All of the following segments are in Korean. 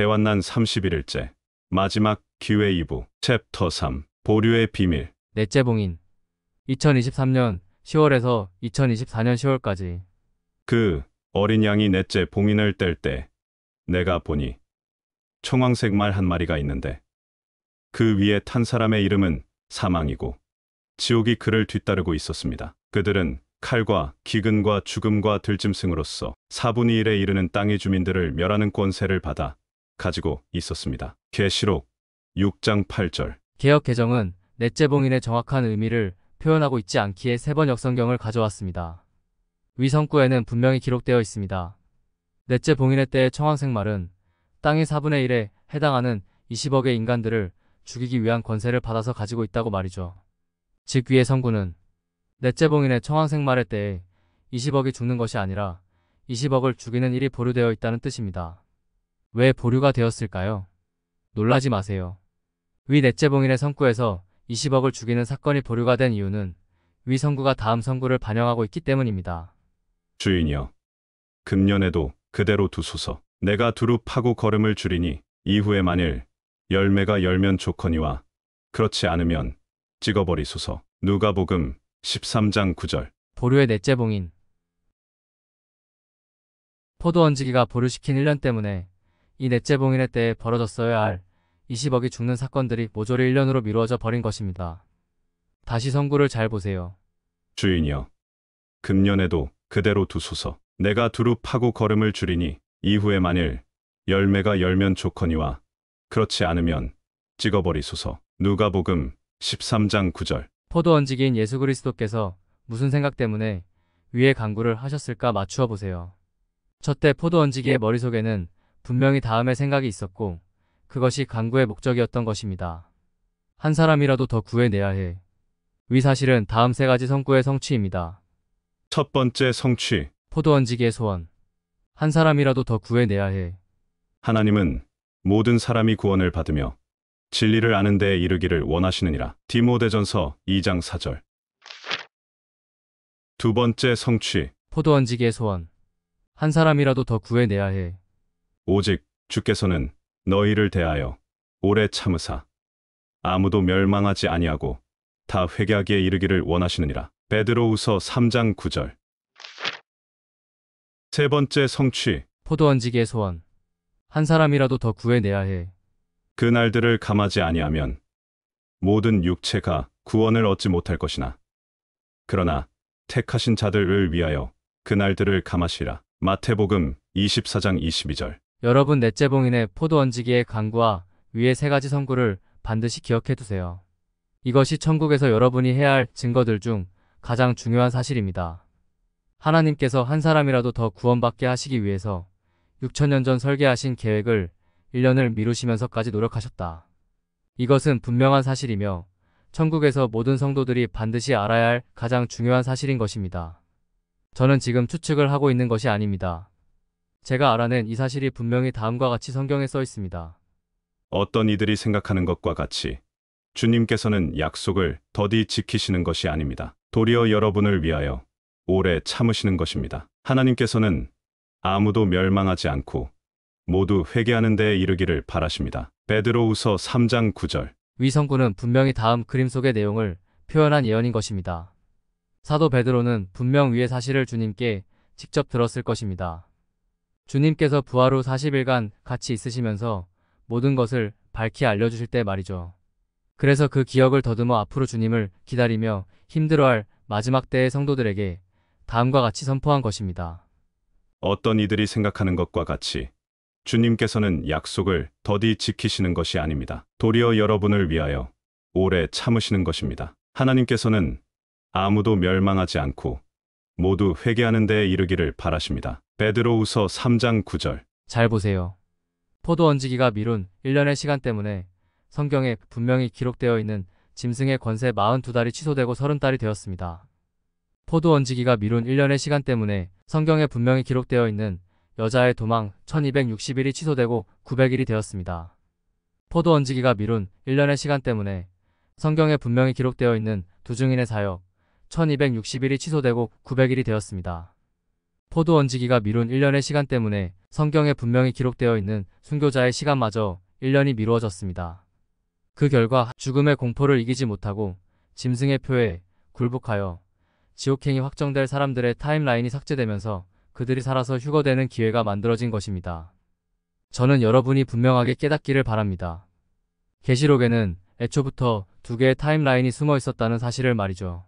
대환난 31일째 마지막 기회 2부 챕터 3 보류의 비밀. 넷째 봉인 2023년 10월에서 2024년 10월까지 그 어린 양이 넷째 봉인을 뗄 때 내가 보니 청황색 말 한 마리가 있는데 그 위에 탄 사람의 이름은 사망이고 지옥이 그를 뒤따르고 있었습니다. 그들은 칼과 기근과 죽음과 들짐승으로서 4분의 1에 이르는 땅의 주민들을 멸하는 권세를 받아 가지고 있었습니다. 계시록 6장 8절. 개역 개정은 넷째 봉인의 정확한 의미를 표현하고 있지 않기에 세 번 역성경을 가져왔습니다. 위 성구에는 분명히 기록되어 있습니다. 넷째 봉인의 때의 청황색 말은 땅의 4분의 1에 해당하는 20억의 인간들을 죽이기 위한 권세를 받아서 가지고 있다고 말이죠. 즉 위의 성구는 넷째 봉인의 청황색 말의 때에 20억이 죽는 것이 아니라 20억을 죽이는 일이 보류되어 있다는 뜻입니다. 왜 보류가 되었을까요? 놀라지 마세요. 위 넷째 봉인의 성구에서 20억을 죽이는 사건이 보류가 된 이유는 위 성구가 다음 성구를 반영하고 있기 때문입니다. 주인이여, 금년에도 그대로 두소서. 내가 두루 파고 걸음을 줄이니 이후에 만일 열매가 열면 좋거니와 그렇지 않으면 찍어버리소서. 누가복음 13장 9절. 보류의 넷째 봉인. 포도 얹기가 보류시킨 1년 때문에 이 넷째 봉인의 때에 벌어졌어야 할 20억이 죽는 사건들이 모조리 1년으로 미루어져 버린 것입니다. 다시 성구를 잘 보세요. 주인이여, 금년에도 그대로 두소서. 내가 두루 파고 걸음을 줄이니 이후에 만일 열매가 열면 좋거니와 그렇지 않으면 찍어버리소서. 누가복음 13장 9절. 포도 얹기인 예수 그리스도께서 무슨 생각 때문에 위의 간구를 하셨을까 맞추어 보세요. 첫째 포도 얹기의 머릿속에는 분명히 다음의 생각이 있었고 그것이 간구의 목적이었던 것입니다. 한 사람이라도 더 구해내야 해. 위 사실은 다음 세 가지 성구의 성취입니다. 첫 번째 성취. 포도 얹기의 소원. 한 사람이라도 더 구해내야 해. 하나님은 모든 사람이 구원을 받으며 진리를 아는 데에 이르기를 원하시느니라. 디모데전서 2장 4절. 두 번째 성취. 포도 얹기의 소원. 한 사람이라도 더 구해내야 해. 오직 주께서는 너희를 대하여 오래 참으사 아무도 멸망하지 아니하고 다 회개하기에 이르기를 원하시느니라. 베드로후서 3장 9절. 세 번째 성취. 포도 얹기의 소원. 한 사람이라도 더 구해내야 해. 그 날들을 감하지 아니하면 모든 육체가 구원을 얻지 못할 것이나 그러나 택하신 자들을 위하여 그 날들을 감하시라. 마태복음 24장 22절. 여러분 넷째 봉인의 포도 얹기의 간구와 위의 세 가지 성구를 반드시 기억해 두세요. 이것이 천국에서 여러분이 해야 할 증거들 중 가장 중요한 사실입니다. 하나님께서 한 사람이라도 더 구원받게 하시기 위해서 6천년 전 설계하신 계획을 1년을 미루시면서까지 노력하셨다. 이것은 분명한 사실이며 천국에서 모든 성도들이 반드시 알아야 할 가장 중요한 사실인 것입니다. 저는 지금 추측을 하고 있는 것이 아닙니다. 제가 알아낸 이 사실이 분명히 다음과 같이 성경에 써 있습니다. 어떤 이들이 생각하는 것과 같이 주님께서는 약속을 더디 지키시는 것이 아닙니다. 도리어 여러분을 위하여 오래 참으시는 것입니다. 하나님께서는 아무도 멸망하지 않고 모두 회개하는 데에 이르기를 바라십니다. 베드로후서 3장 9절. 위 성구는 분명히 다음 그림 속의 내용을 표현한 예언인 것입니다. 사도 베드로는 분명 위의 사실을 주님께 직접 들었을 것입니다. 주님께서 부활 후 40일간 같이 있으시면서 모든 것을 밝히 알려주실 때 말이죠. 그래서 그 기억을 더듬어 앞으로 주님을 기다리며 힘들어할 마지막 때의 성도들에게 다음과 같이 선포한 것입니다. 어떤 이들이 생각하는 것과 같이 주님께서는 약속을 더디 지키시는 것이 아닙니다. 도리어 여러분을 위하여 오래 참으시는 것입니다. 하나님께서는 아무도 멸망하지 않고 모두 회개하는 데에 이르기를 바라십니다. 베드로후서 3장 9절. 잘 보세요. 포도 얹기가 미룬 1년의 시간 때문에 성경에 분명히 기록되어 있는 짐승의 권세 42달이 취소되고 30달이 되었습니다. 포도 얹기가 미룬 1년의 시간 때문에 성경에 분명히 기록되어 있는 여자의 도망 1260일이 취소되고 900일이 되었습니다. 포도 얹기가 미룬 1년의 시간 때문에 성경에 분명히 기록되어 있는 두 증인의 사역 1260일이 취소되고 900일이 되었습니다. 포도 얹기가 미룬 1년의 시간 때문에 성경에 분명히 기록되어 있는 순교자의 시간마저 1년이 미루어졌습니다. 그 결과 죽음의 공포를 이기지 못하고 짐승의 표에 굴복하여 지옥행이 확정될 사람들의 타임라인이 삭제되면서 그들이 살아서 휴거되는 기회가 만들어진 것입니다. 저는 여러분이 분명하게 깨닫기를 바랍니다. 계시록에는 애초부터 두 개의 타임라인이 숨어 있었다는 사실을 말이죠.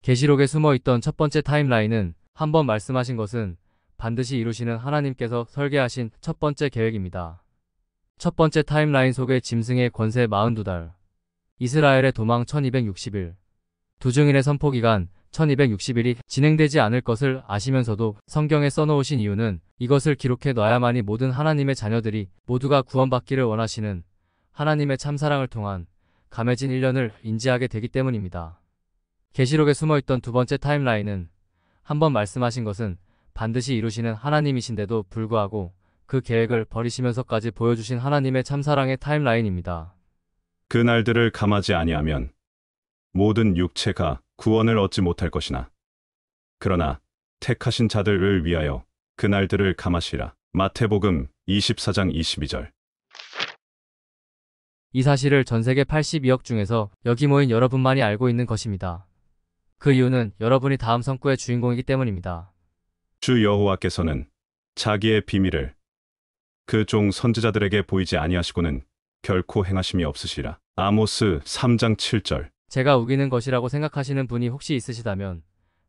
계시록에 숨어 있던 첫 번째 타임라인은 한번 말씀하신 것은 반드시 이루시는 하나님께서 설계하신 첫 번째 계획입니다. 첫 번째 타임라인 속에 짐승의 권세 42달, 이스라엘의 도망 1260일, 두 증인의 선포기간 1260일이 진행되지 않을 것을 아시면서도 성경에 써놓으신 이유는 이것을 기록해 놔야만이 모든 하나님의 자녀들이 모두가 구원받기를 원하시는 하나님의 참사랑을 통한 감해진 1년을 인지하게 되기 때문입니다. 계시록에 숨어있던 두 번째 타임라인은 한번 말씀하신 것은 반드시 이루시는 하나님이신데도 불구하고 그 계획을 버리시면서까지 보여주신 하나님의 참사랑의 타임라인입니다. 그 날들을 감하지 아니하면 모든 육체가 구원을 얻지 못할 것이나 그러나 택하신 자들을 위하여 그 날들을 감하시라. 마태복음 24장 22절. 이 사실을 전 세계 82억 중에서 여기 모인 여러분만이 알고 있는 것입니다. 그 이유는 여러분이 다음 성구의 주인공이기 때문입니다. 주 여호와께서는 자기의 비밀을 그 종 선지자들에게 보이지 아니하시고는 결코 행하심이 없으시라. 아모스 3장 7절. 제가 우기는 것이라고 생각하시는 분이 혹시 있으시다면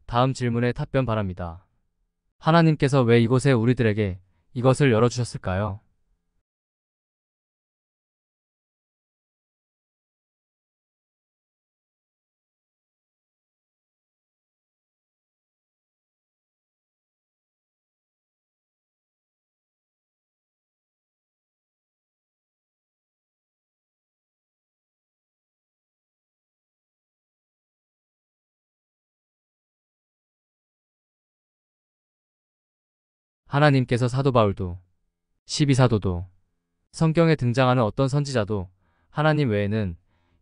다음 질문에 답변 바랍니다. 하나님께서 왜 이곳에 우리들에게 이것을 열어주셨을까요? 하나님께서 사도 바울도 12사도도 성경에 등장하는 어떤 선지자도 하나님 외에는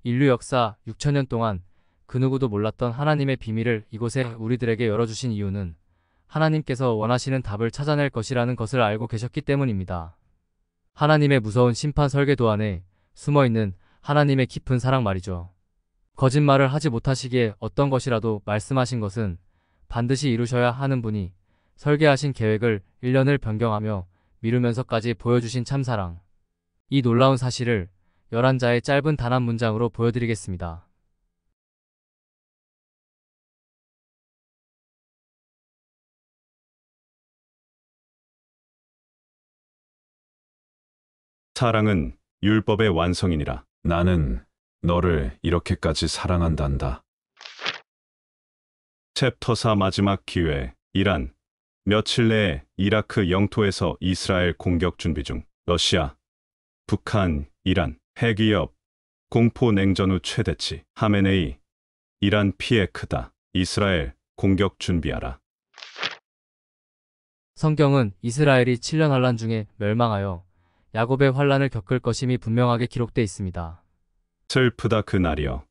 인류 역사 6천년 동안 그 누구도 몰랐던 하나님의 비밀을 이곳에 우리들에게 열어주신 이유는 하나님께서 원하시는 답을 찾아낼 것이라는 것을 알고 계셨기 때문입니다. 하나님의 무서운 심판 설계도 안에 숨어있는 하나님의 깊은 사랑 말이죠. 거짓말을 하지 못하시기에 어떤 것이라도 말씀하신 것은 반드시 이루셔야 하는 분이 설계하신 계획을 1년을 변경하며 미루면서까지 보여주신 참사랑. 이 놀라운 사실을 11자의 짧은 단한 문장으로 보여드리겠습니다. 사랑은 율법의 완성이니라. 나는 너를 이렇게까지 사랑한단다. 챕터 4 마지막 기회. 이란. 며칠 내에 이라크 영토에서 이스라엘 공격 준비 중. 러시아, 북한, 이란, 핵위협, 공포 냉전 후 최대치. 하메네이, 이란 피해 크다. 이스라엘 공격 준비하라. 성경은 이스라엘이 7년 환란 중에 멸망하여 야곱의 환란을 겪을 것임이 분명하게 기록되어 있습니다. 슬프다 그 날이여.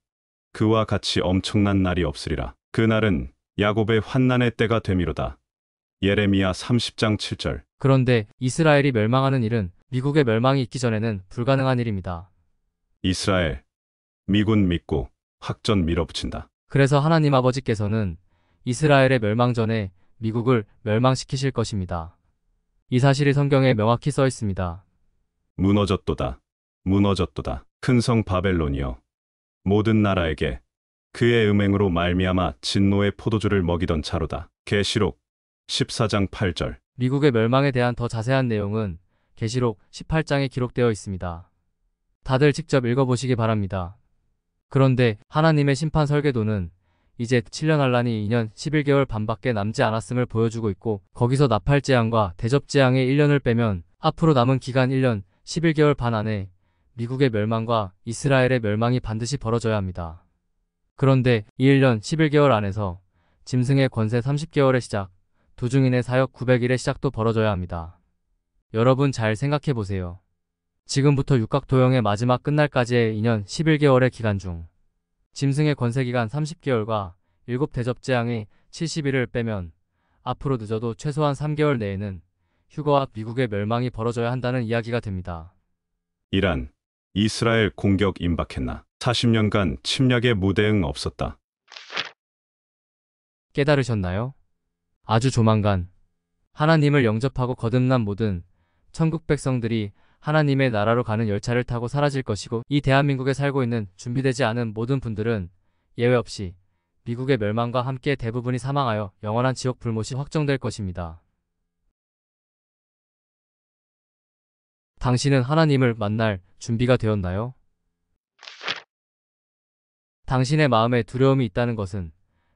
그와 같이 엄청난 날이 없으리라. 그 날은 야곱의 환난의 때가 되미로다. 예레미야 30장 7절. 그런데 이스라엘이 멸망하는 일은 미국의 멸망이 있기 전에는 불가능한 일입니다. 이스라엘, 미군 믿고 확전 밀어붙인다. 그래서 하나님 아버지께서는 이스라엘의 멸망 전에 미국을 멸망시키실 것입니다. 이 사실이 성경에 명확히 써 있습니다. 무너졌도다. 무너졌도다. 큰 성 바벨론이여. 모든 나라에게 그의 음행으로 말미암아 진노의 포도주를 먹이던 자로다. 계시록 14장 8절. 미국의 멸망에 대한 더 자세한 내용은 계시록 18장에 기록되어 있습니다. 다들 직접 읽어보시기 바랍니다. 그런데 하나님의 심판 설계도는 이제 7년 환란이 2년 11개월 반밖에 남지 않았음을 보여주고 있고, 거기서 나팔재앙과 대접재앙의 1년을 빼면 앞으로 남은 기간 1년 11개월 반 안에 미국의 멸망과 이스라엘의 멸망이 반드시 벌어져야 합니다. 그런데 이 1년 11개월 안에서 짐승의 권세 30개월의 시작, 두 증인의 사역 900일의 시작도 벌어져야 합니다. 여러분 잘 생각해 보세요. 지금부터 육각도형의 마지막 끝날까지의 2년 11개월의 기간 중 짐승의 권세 기간 30개월과 7 대접재앙의 70일을 빼면 앞으로 늦어도 최소한 3개월 내에는 휴거와 미국의 멸망이 벌어져야 한다는 이야기가 됩니다. 이란, 이스라엘 공격 임박했나. 40년간 침략의 무대응 없었다. 깨달으셨나요? 아주 조만간 하나님을 영접하고 거듭난 모든 천국 백성들이 하나님의 나라로 가는 열차를 타고 사라질 것이고, 이 대한민국에 살고 있는 준비되지 않은 모든 분들은 예외 없이 미국의 멸망과 함께 대부분이 사망하여 영원한 지옥 불못이 확정될 것입니다. 당신은 하나님을 만날 준비가 되었나요? 당신의 마음에 두려움이 있다는 것은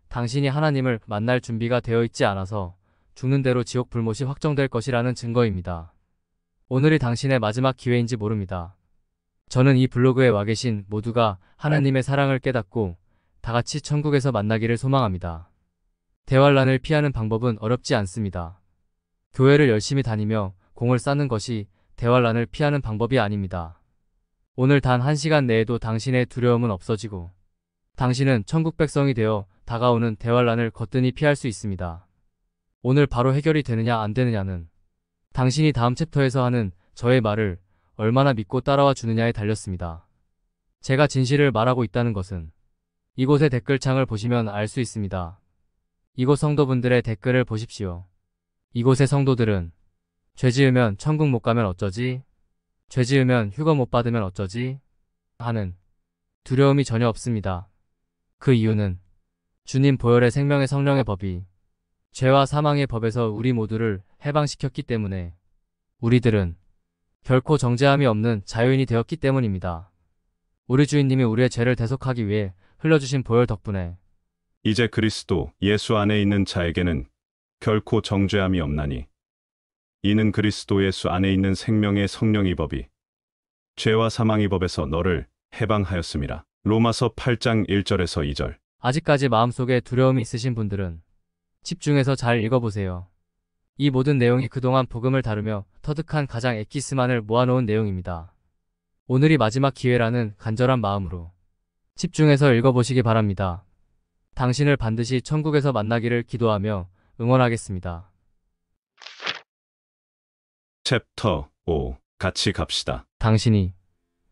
당신이 하나님을 만날 준비가 되어 있지 않아서 죽는 대로 지옥 불못이 확정될 것이라는 증거입니다. 오늘이 당신의 마지막 기회인지 모릅니다. 저는 이 블로그에 와 계신 모두가 하나님의 사랑을 깨닫고 다같이 천국에서 만나기를 소망합니다. 대환란을 피하는 방법은 어렵지 않습니다. 교회를 열심히 다니며 공을 쌓는 것이 대환란을 피하는 방법이 아닙니다. 오늘 단 1시간 내에도 당신의 두려움은 없어지고 당신은 천국 백성이 되어 다가오는 대환란을 거뜬히 피할 수 있습니다. 오늘 바로 해결이 되느냐 안 되느냐는 당신이 다음 챕터에서 하는 저의 말을 얼마나 믿고 따라와 주느냐에 달렸습니다. 제가 진실을 말하고 있다는 것은 이곳의 댓글창을 보시면 알 수 있습니다. 이곳 성도분들의 댓글을 보십시오. 이곳의 성도들은 죄 지으면 천국 못 가면 어쩌지? 죄 지으면 휴거 못 받으면 어쩌지? 하는 두려움이 전혀 없습니다. 그 이유는 주님 보혈의 생명의 성령의 법이 죄와 사망의 법에서 우리 모두를 해방시켰기 때문에 우리들은 결코 정죄함이 없는 자유인이 되었기 때문입니다. 우리 주인님이 우리의 죄를 대속하기 위해 흘려주신 보혈 덕분에 이제 그리스도 예수 안에 있는 자에게는 결코 정죄함이 없나니, 이는 그리스도 예수 안에 있는 생명의 성령의 법이 죄와 사망의 법에서 너를 해방하였음이라. 로마서 8장 1절에서 2절. 아직까지 마음속에 두려움이 있으신 분들은 집중해서 잘 읽어보세요. 이 모든 내용이 그동안 복음을 다루며 터득한 가장 엑기스만을 모아놓은 내용입니다. 오늘이 마지막 기회라는 간절한 마음으로 집중해서 읽어보시기 바랍니다. 당신을 반드시 천국에서 만나기를 기도하며 응원하겠습니다. 챕터 5. 같이 갑시다. 당신이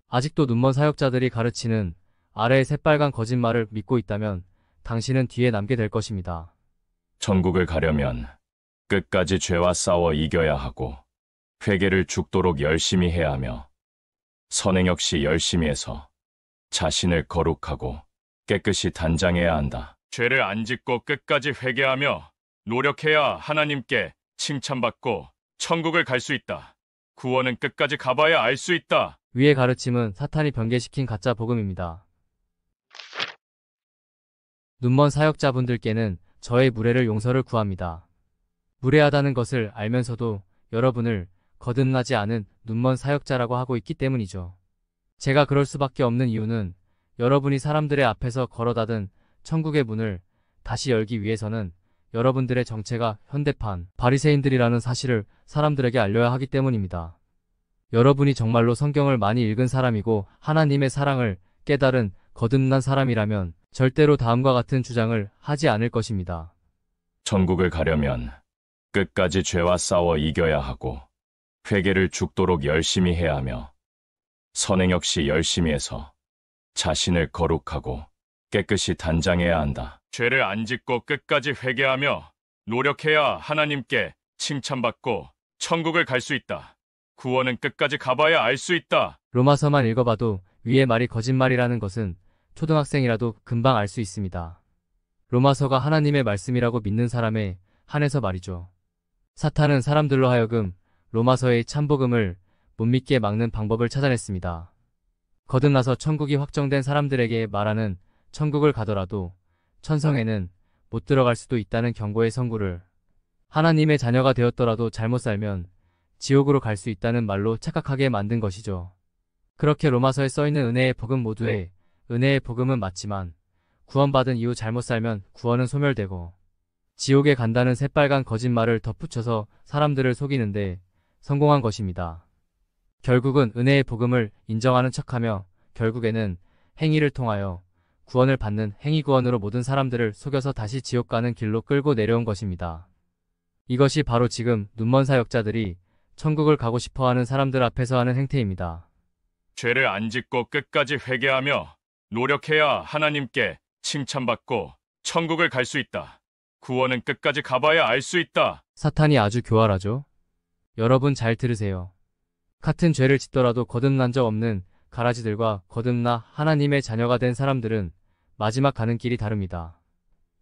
아직도 눈먼 사역자들이 가르치는 아래의 새빨간 거짓말을 믿고 있다면 당신은 뒤에 남게 될 것입니다. 천국을 가려면 끝까지 죄와 싸워 이겨야 하고 회개를 죽도록 열심히 해야 하며 선행 역시 열심히 해서 자신을 거룩하고 깨끗이 단장해야 한다. 죄를 안 짓고 끝까지 회개하며 노력해야 하나님께 칭찬받고 천국을 갈 수 있다. 구원은 끝까지 가봐야 알 수 있다. 위의 가르침은 사탄이 변개시킨 가짜 복음입니다. 눈먼 사역자분들께는 저의 무례를 용서를 구합니다. 무례하다는 것을 알면서도 여러분을 거듭나지 않은 눈먼 사역자라고 하고 있기 때문이죠. 제가 그럴 수밖에 없는 이유는 여러분이 사람들의 앞에서 걸어 닫은 천국의 문을 다시 열기 위해서는 여러분들의 정체가 현대판 바리새인들이라는 사실을 사람들에게 알려야 하기 때문입니다. 여러분이 정말로 성경을 많이 읽은 사람이고 하나님의 사랑을 깨달은 거듭난 사람이라면 절대로 다음과 같은 주장을 하지 않을 것입니다. 천국을 가려면 끝까지 죄와 싸워 이겨야 하고 회개를 죽도록 열심히 해야 하며 선행 역시 열심히 해서 자신을 거룩하고 깨끗이 단장해야 한다. 죄를 안 짓고 끝까지 회개하며 노력해야 하나님께 칭찬받고 천국을 갈 수 있다. 구원은 끝까지 가봐야 알 수 있다. 로마서만 읽어봐도 위의 말이 거짓말이라는 것은 초등학생이라도 금방 알 수 있습니다. 로마서가 하나님의 말씀이라고 믿는 사람에 한해서 말이죠. 사탄은 사람들로 하여금 로마서의 참복음을 못 믿게 막는 방법을 찾아냈습니다. 거듭나서 천국이 확정된 사람들에게 말하는 천국을 가더라도 천성에는 못 들어갈 수도 있다는 경고의 선구를, 하나님의 자녀가 되었더라도 잘못 살면 지옥으로 갈 수 있다는 말로 착각하게 만든 것이죠. 그렇게 로마서에 써있는 은혜의 복음 모두에 은혜의 복음은 맞지만 구원받은 이후 잘못 살면 구원은 소멸되고 지옥에 간다는 새빨간 거짓말을 덧붙여서 사람들을 속이는데 성공한 것입니다. 결국은 은혜의 복음을 인정하는 척하며 결국에는 행위를 통하여 구원을 받는 행위구원으로 모든 사람들을 속여서 다시 지옥 가는 길로 끌고 내려온 것입니다. 이것이 바로 지금 눈먼 사역자들이 천국을 가고 싶어하는 사람들 앞에서 하는 행태입니다. 죄를 안 짓고 끝까지 회개하며 노력해야 하나님께 칭찬받고 천국을 갈 수 있다. 구원은 끝까지 가봐야 알 수 있다. 사탄이 아주 교활하죠? 여러분 잘 들으세요. 같은 죄를 짓더라도 거듭난 적 없는 가라지들과 거듭나 하나님의 자녀가 된 사람들은 마지막 가는 길이 다릅니다.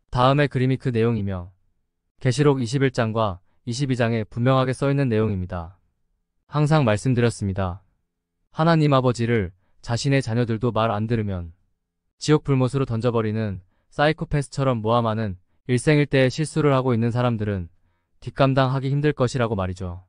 다음의 그림이 그 내용이며 계시록 21장과 22장에 분명하게 써있는 내용입니다. 항상 말씀드렸습니다. 하나님 아버지를 자신의 자녀들도 말 안 들으면 지옥 불못으로 던져버리는 사이코패스처럼 모함하는 일생일대의 실수를 하고 있는 사람들은 뒷감당하기 힘들 것이라고 말이죠.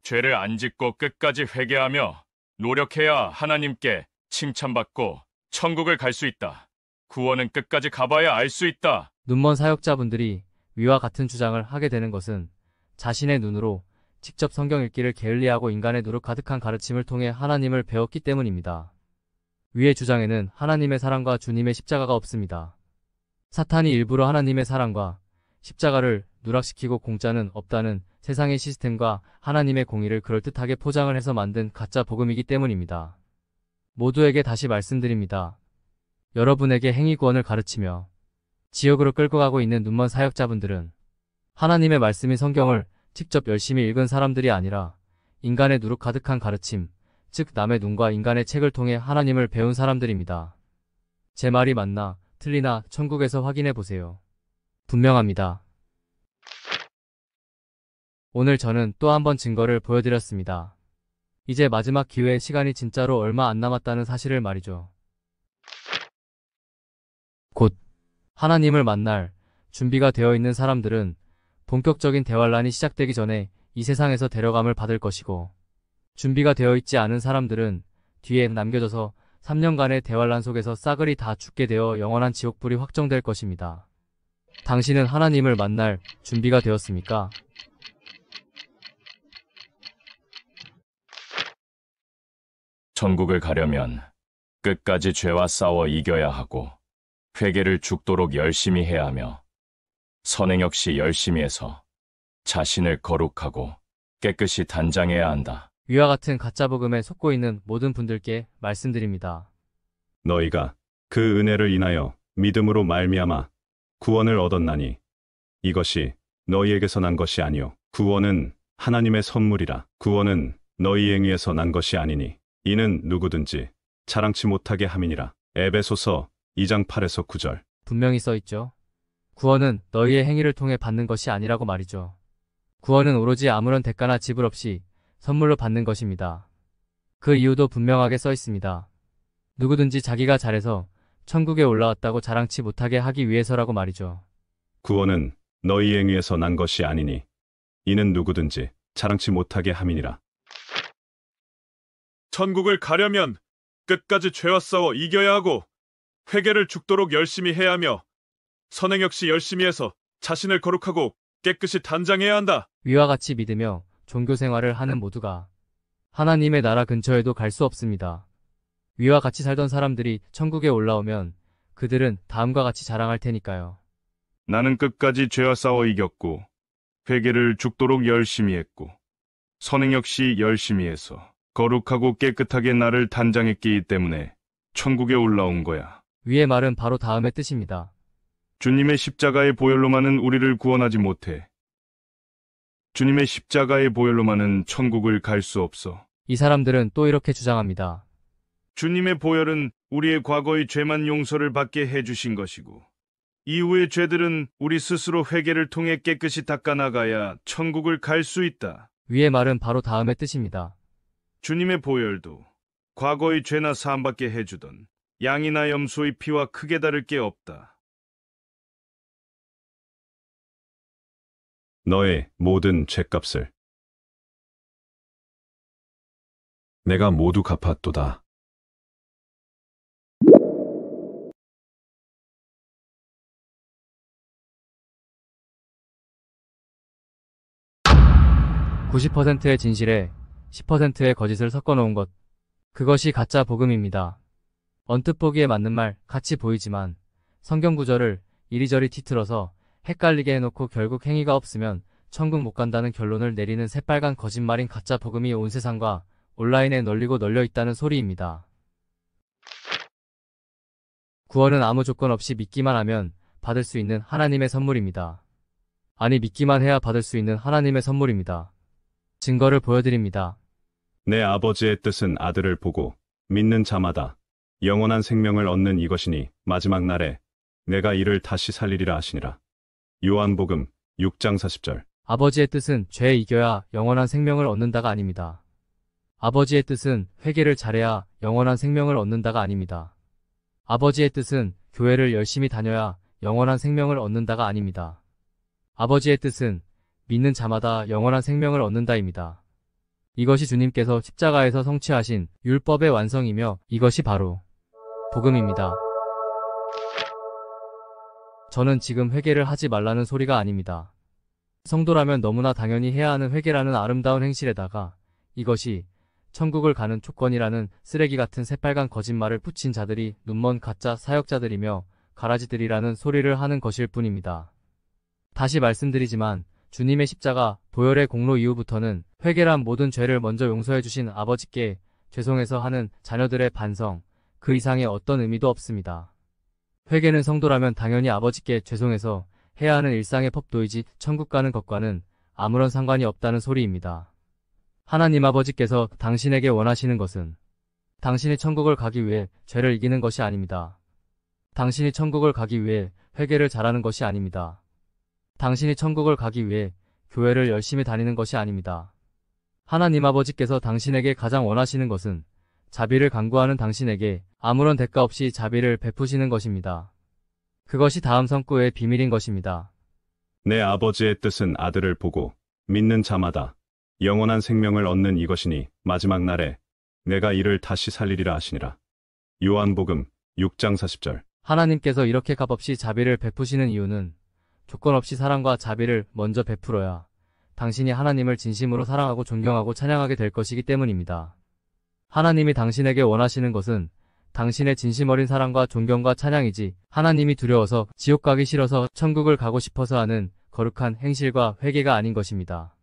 죄를 안 짓고 끝까지 회개하며 노력해야 하나님께 칭찬받고 천국을 갈 수 있다. 구원은 끝까지 가봐야 알 수 있다. 눈먼 사역자분들이 위와 같은 주장을 하게 되는 것은 자신의 눈으로 직접 성경 읽기를 게을리하고 인간의 누룩 가득한 가르침을 통해 하나님을 배웠기 때문입니다. 위의 주장에는 하나님의 사랑과 주님의 십자가가 없습니다. 사탄이 일부러 하나님의 사랑과 십자가를 누락시키고 공짜는 없다는 세상의 시스템과 하나님의 공의를 그럴듯하게 포장을 해서 만든 가짜 복음이기 때문입니다. 모두에게 다시 말씀드립니다. 여러분에게 행위구원을 가르치며 지옥으로 끌고 가고 있는 눈먼 사역자분들은 하나님의 말씀인 성경을 직접 열심히 읽은 사람들이 아니라 인간의 누룩 가득한 가르침, 즉 남의 눈과 인간의 책을 통해 하나님을 배운 사람들입니다. 제 말이 맞나 틀리나 천국에서 확인해 보세요. 분명합니다. 오늘 저는 또 한 번 증거를 보여드렸습니다. 이제 마지막 기회의 시간이 진짜로 얼마 안 남았다는 사실을 말이죠. 곧 하나님을 만날 준비가 되어 있는 사람들은 본격적인 대환란이 시작되기 전에 이 세상에서 데려감을 받을 것이고, 준비가 되어 있지 않은 사람들은 뒤에 남겨져서 3년간의 대환란 속에서 싸그리 다 죽게 되어 영원한 지옥불이 확정될 것입니다. 당신은 하나님을 만날 준비가 되었습니까? 천국을 가려면 끝까지 죄와 싸워 이겨야 하고 회개를 죽도록 열심히 해야 하며 선행 역시 열심히 해서 자신을 거룩하고 깨끗이 단장해야 한다. 위와 같은 가짜복음에 속고 있는 모든 분들께 말씀드립니다. 너희가 그 은혜를 인하여 믿음으로 말미암아 구원을 얻었나니 이것이 너희에게서 난 것이 아니요 구원은 하나님의 선물이라. 구원은 너희 행위에서 난 것이 아니니 이는 누구든지 자랑치 못하게 함이니라. 에베소서 2장 8에서 9절. 분명히 써있죠. 구원은 너희의 행위를 통해 받는 것이 아니라고 말이죠. 구원은 오로지 아무런 대가나 지불 없이 선물로 받는 것입니다. 그 이유도 분명하게 써있습니다. 누구든지 자기가 잘해서 천국에 올라왔다고 자랑치 못하게 하기 위해서라고 말이죠. 구원은 너희 행위에서 난 것이 아니니 이는 누구든지 자랑치 못하게 함이니라. 천국을 가려면 끝까지 죄와 싸워 이겨야 하고 회개를 죽도록 열심히 해야 하며 선행 역시 열심히 해서 자신을 거룩하고 깨끗이 단장해야 한다. 위와 같이 믿으며 종교 생활을 하는 모두가 하나님의 나라 근처에도 갈 수 없습니다. 위와 같이 살던 사람들이 천국에 올라오면 그들은 다음과 같이 자랑할 테니까요. 나는 끝까지 죄와 싸워 이겼고 회개를 죽도록 열심히 했고 선행 역시 열심히 해서 거룩하고 깨끗하게 나를 단장했기 때문에 천국에 올라온 거야. 위의 말은 바로 다음의 뜻입니다. 주님의 십자가의 보혈로만은 우리를 구원하지 못해. 주님의 십자가의 보혈로만은 천국을 갈 수 없어. 이 사람들은 또 이렇게 주장합니다. 주님의 보혈은 우리의 과거의 죄만 용서를 받게 해주신 것이고 이후의 죄들은 우리 스스로 회개를 통해 깨끗이 닦아나가야 천국을 갈 수 있다. 위의 말은 바로 다음의 뜻입니다. 주님의 보혈도 과거의 죄나 사함받게 해주던 양이나 염소의 피와 크게 다를 게 없다. 너의 모든 죄값을 내가 모두 갚았도다. (90%의) 진실에 10%의 거짓을 섞어 놓은 것. 그것이 가짜 복음입니다. 언뜻 보기에 맞는 말 같이 보이지만 성경 구절을 이리저리 뒤틀어서 헷갈리게 해놓고 결국 행위가 없으면 천국 못 간다는 결론을 내리는 새빨간 거짓말인 가짜 복음이 온 세상과 온라인에 널리고 널려 있다는 소리입니다. 구원은 아무 조건 없이 믿기만 하면 받을 수 있는 하나님의 선물입니다. 아니, 믿기만 해야 받을 수 있는 하나님의 선물입니다. 증거를 보여드립니다. 내 아버지의 뜻은 아들을 보고 믿는 자마다 영원한 생명을 얻는 이것이니 마지막 날에 내가 이를 다시 살리리라 하시니라. 요한복음 6장 40절. 아버지의 뜻은 죄에 이겨야 영원한 생명을 얻는다가 아닙니다. 아버지의 뜻은 회개를 잘해야 영원한 생명을 얻는다가 아닙니다. 아버지의 뜻은 교회를 열심히 다녀야 영원한 생명을 얻는다가 아닙니다. 아버지의 뜻은 믿는 자마다 영원한 생명을 얻는다입니다. 이것이 주님께서 십자가에서 성취하신 율법의 완성이며 이것이 바로 복음입니다. 저는 지금 회개를 하지 말라는 소리가 아닙니다. 성도라면 너무나 당연히 해야 하는 회개라는 아름다운 행실에다가 이것이 천국을 가는 조건이라는 쓰레기 같은 새빨간 거짓말을 붙인 자들이 눈먼 가짜 사역자들이며 가라지들이라는 소리를 하는 것일 뿐입니다. 다시 말씀드리지만 주님의 십자가 보혈의 공로 이후부터는 회개란 모든 죄를 먼저 용서해 주신 아버지께 죄송해서 하는 자녀들의 반성, 그 이상의 어떤 의미도 없습니다. 회개는 성도라면 당연히 아버지께 죄송해서 해야 하는 일상의 법도이지 천국 가는 것과는 아무런 상관이 없다는 소리입니다. 하나님 아버지께서 당신에게 원하시는 것은 당신이 천국을 가기 위해 죄를 이기는 것이 아닙니다. 당신이 천국을 가기 위해 회개를 잘하는 것이 아닙니다. 당신이 천국을 가기 위해 교회를 열심히 다니는 것이 아닙니다. 하나님 아버지께서 당신에게 가장 원하시는 것은 자비를 간구하는 당신에게 아무런 대가 없이 자비를 베푸시는 것입니다. 그것이 다음 성구의 비밀인 것입니다. 내 아버지의 뜻은 아들을 보고 믿는 자마다 영원한 생명을 얻는 이것이니 마지막 날에 내가 이를 다시 살리리라 하시니라. 요한복음 6장 40절. 하나님께서 이렇게 값없이 자비를 베푸시는 이유는 조건 없이 사랑과 자비를 먼저 베풀어야 당신이 하나님을 진심으로 사랑하고 존경하고 찬양하게 될 것이기 때문입니다. 하나님이 당신에게 원하시는 것은 당신의 진심 어린 사랑과 존경과 찬양이지 하나님이 두려워서 지옥 가기 싫어서 천국을 가고 싶어서 하는 거룩한 행실과 회개가 아닌 것입니다.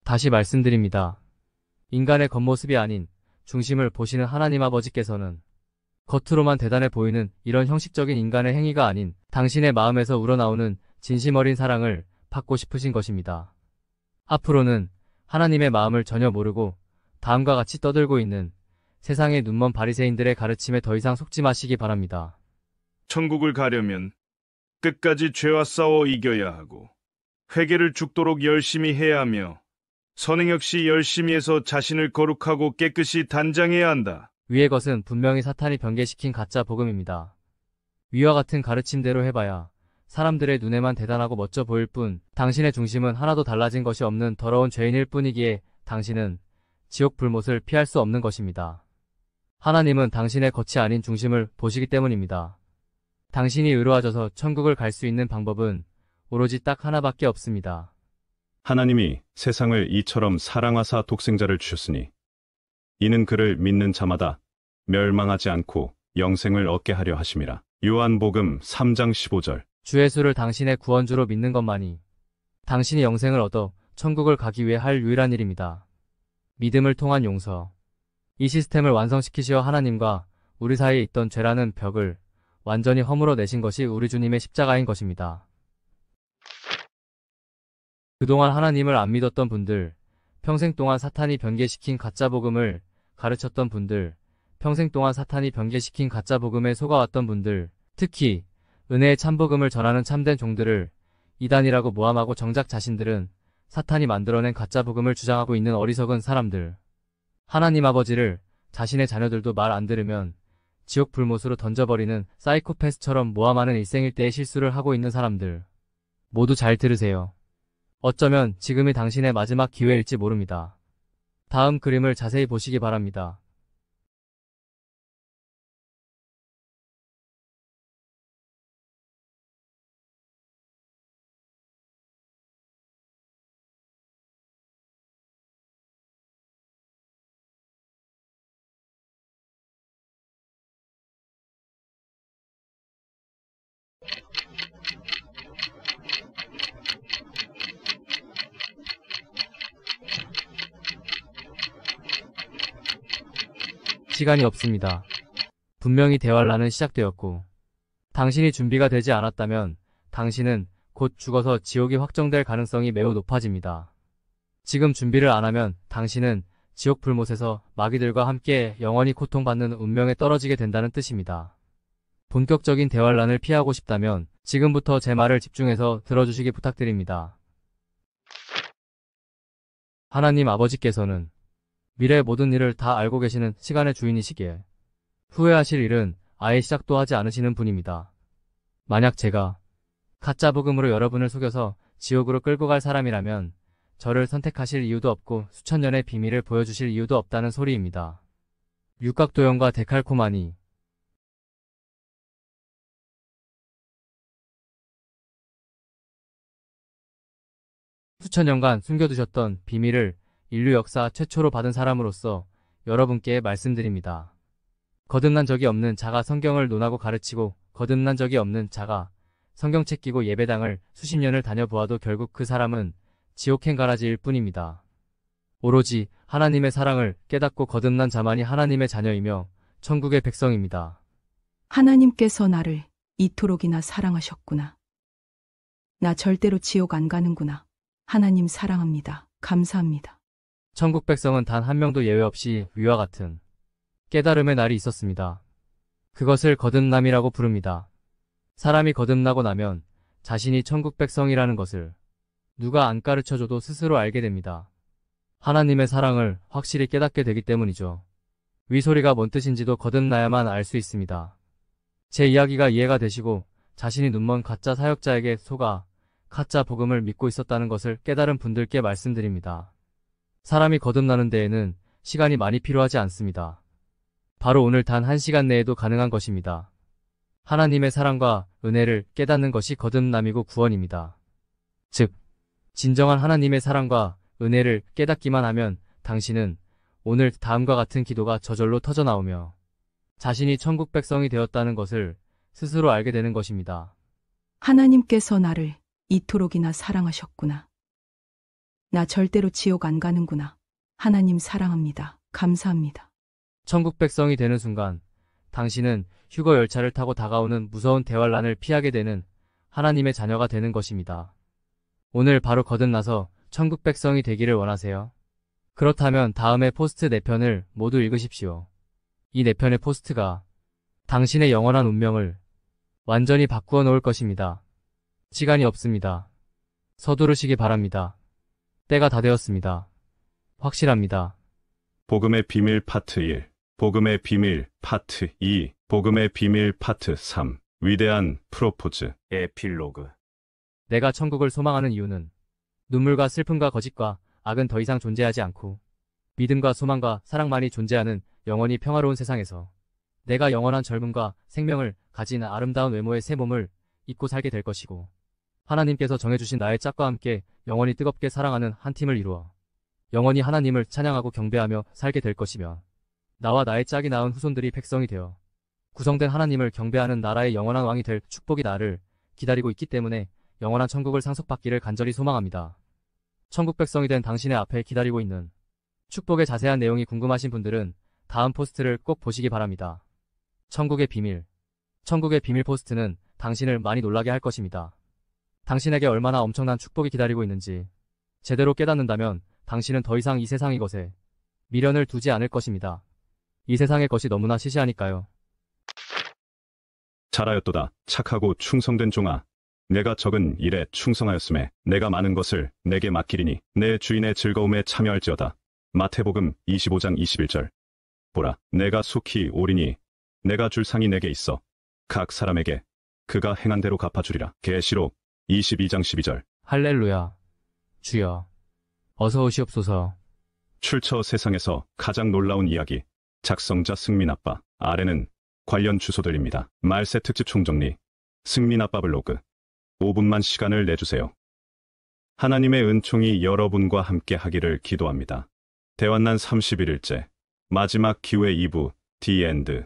다시 말씀드립니다. 인간의 겉모습이 아닌 중심을 보시는 하나님 아버지께서는 겉으로만 대단해 보이는 이런 형식적인 인간의 행위가 아닌 당신의 마음에서 우러나오는 진심 어린 사랑을 받고 싶으신 것입니다. 앞으로는 하나님의 마음을 전혀 모르고 다음과 같이 떠들고 있는 세상의 눈먼 바리새인들의 가르침에 더 이상 속지 마시기 바랍니다. 천국을 가려면 끝까지 죄와 싸워 이겨야 하고 회개를 죽도록 열심히 해야 하며 선행 역시 열심히 해서 자신을 거룩하고 깨끗이 단장해야 한다. 위의 것은 분명히 사탄이 변개시킨 가짜 복음입니다. 위와 같은 가르침대로 해봐야 사람들의 눈에만 대단하고 멋져 보일 뿐 당신의 중심은 하나도 달라진 것이 없는 더러운 죄인일 뿐이기에 당신은 지옥 불못을 피할 수 없는 것입니다. 하나님은 당신의 겉이 아닌 중심을 보시기 때문입니다. 당신이 의로워져서 천국을 갈 수 있는 방법은 오로지 딱 하나밖에 없습니다. 하나님이 세상을 이처럼 사랑하사 독생자를 주셨으니 이는 그를 믿는 자마다 멸망하지 않고 영생을 얻게 하려 하심이라. 요한복음 3장 15절. 주 예수를 당신의 구원주로 믿는 것만이 당신이 영생을 얻어 천국을 가기 위해 할 유일한 일입니다. 믿음을 통한 용서. 이 시스템을 완성시키시어 하나님과 우리 사이에 있던 죄라는 벽을 완전히 허물어 내신 것이 우리 주님의 십자가인 것입니다. 그동안 하나님을 안 믿었던 분들, 평생 동안 사탄이 변개시킨 가짜 복음을 가르쳤던 분들, 평생 동안 사탄이 변개시킨 가짜 복음에 속아왔던 분들, 특히 은혜의 참복음을 전하는 참된 종들을 이단이라고 모함하고 정작 자신들은 사탄이 만들어낸 가짜 복음을 주장하고 있는 어리석은 사람들. 하나님 아버지를 자신의 자녀들도 말 안 들으면 지옥 불못으로 던져버리는 사이코패스처럼 모함하는 일생일대의 실수를 하고 있는 사람들. 모두 잘 들으세요. 어쩌면 지금이 당신의 마지막 기회일지 모릅니다. 다음 그림을 자세히 보시기 바랍니다. 시간이 없습니다. 분명히 대환란은 시작되었고, 당신이 준비가 되지 않았다면 당신은 곧 죽어서 지옥이 확정될 가능성이 매우 높아집니다. 지금 준비를 안 하면 당신은 지옥 불못에서 마귀들과 함께 영원히 고통받는 운명에 떨어지게 된다는 뜻입니다. 본격적인 대환란을 피하고 싶다면 지금부터 제 말을 집중해서 들어주시기 부탁드립니다. 하나님 아버지께서는 미래의 모든 일을 다 알고 계시는 시간의 주인이시기에 후회하실 일은 아예 시작도 하지 않으시는 분입니다. 만약 제가 가짜 복음으로 여러분을 속여서 지옥으로 끌고 갈 사람이라면 저를 선택하실 이유도 없고 수천 년의 비밀을 보여주실 이유도 없다는 소리입니다. 육각도형과 데칼코마니. 수천 년간 숨겨두셨던 비밀을 인류 역사 최초로 받은 사람으로서 여러분께 말씀드립니다. 거듭난 적이 없는 자가 성경을 논하고 가르치고 거듭난 적이 없는 자가 성경책 끼고 예배당을 수십 년을 다녀보아도 결국 그 사람은 지옥행 가라지일 뿐입니다. 오로지 하나님의 사랑을 깨닫고 거듭난 자만이 하나님의 자녀이며 천국의 백성입니다. 하나님께서 나를 이토록이나 사랑하셨구나. 나 절대로 지옥 안 가는구나. 하나님 사랑합니다. 감사합니다. 천국 백성은 단 한 명도 예외 없이 위와 같은 깨달음의 날이 있었습니다. 그것을 거듭남이라고 부릅니다. 사람이 거듭나고 나면 자신이 천국 백성이라는 것을 누가 안 가르쳐줘도 스스로 알게 됩니다. 하나님의 사랑을 확실히 깨닫게 되기 때문이죠. 위소리가 뭔 뜻인지도 거듭나야만 알 수 있습니다. 제 이야기가 이해가 되시고 자신이 눈먼 가짜 사역자에게 속아 가짜 복음을 믿고 있었다는 것을 깨달은 분들께 말씀드립니다. 사람이 거듭나는 데에는 시간이 많이 필요하지 않습니다. 바로 오늘 단 1시간 내에도 가능한 것입니다. 하나님의 사랑과 은혜를 깨닫는 것이 거듭남이고 구원입니다. 즉, 진정한 하나님의 사랑과 은혜를 깨닫기만 하면 당신은 오늘 다음과 같은 기도가 저절로 터져나오며 자신이 천국 백성이 되었다는 것을 스스로 알게 되는 것입니다. 하나님께서 나를 이토록이나 사랑하셨구나. 나 절대로 지옥 안 가는구나. 하나님 사랑합니다. 감사합니다. 천국 백성이 되는 순간 당신은 휴거 열차를 타고 다가오는 무서운 대환란을 피하게 되는 하나님의 자녀가 되는 것입니다. 오늘 바로 거듭나서 천국 백성이 되기를 원하세요? 그렇다면 다음에 포스트 4편을 모두 읽으십시오. 이 4편의 포스트가 당신의 영원한 운명을 완전히 바꾸어 놓을 것입니다. 시간이 없습니다. 서두르시기 바랍니다. 때가 다 되었습니다. 확실합니다. 복음의 비밀 파트 1, 복음의 비밀 파트 2, 복음의 비밀 파트 3, 위대한 프로포즈, 에필로그. 내가 천국을 소망하는 이유는 눈물과 슬픔과 거짓과 악은 더 이상 존재하지 않고 믿음과 소망과 사랑만이 존재하는 영원히 평화로운 세상에서 내가 영원한 젊음과 생명을 가진 아름다운 외모의 새 몸을 입고 살게 될 것이고 하나님께서 정해주신 나의 짝과 함께 영원히 뜨겁게 사랑하는 한 팀을 이루어 영원히 하나님을 찬양하고 경배하며 살게 될 것이며 나와 나의 짝이 낳은 후손들이 백성이 되어 구성된 하나님을 경배하는 나라의 영원한 왕이 될 축복이 나를 기다리고 있기 때문에 영원한 천국을 상속받기를 간절히 소망합니다. 천국 백성이 된 당신의 앞에 기다리고 있는 축복의 자세한 내용이 궁금하신 분들은 다음 포스트를 꼭 보시기 바랍니다. 천국의 비밀. 천국의 비밀 포스트는 당신을 많이 놀라게 할 것입니다. 당신에게 얼마나 엄청난 축복이 기다리고 있는지 제대로 깨닫는다면 당신은 더 이상 이 세상의 것에 미련을 두지 않을 것입니다. 이 세상의 것이 너무나 시시하니까요. 잘하였도다. 착하고 충성된 종아. 내가 적은 일에 충성하였음에 내가 많은 것을 내게 맡기리니 내 주인의 즐거움에 참여할지어다. 마태복음 25장 21절. 보라, 내가 속히 오리니 내가 줄 상이 내게 있어 각 사람에게 그가 행한 대로 갚아주리라. 계시록 22장 12절. 할렐루야. 주여, 어서 오시옵소서. 출처 세상에서 가장 놀라운 이야기. 작성자 승민아빠. 아래는 관련 주소들입니다. 말세 특집 총정리. 승민아빠 블로그. 5분만 시간을 내주세요. 하나님의 은총이 여러분과 함께 하기를 기도합니다. 대환난 31일째. 마지막 기회 2부. The End.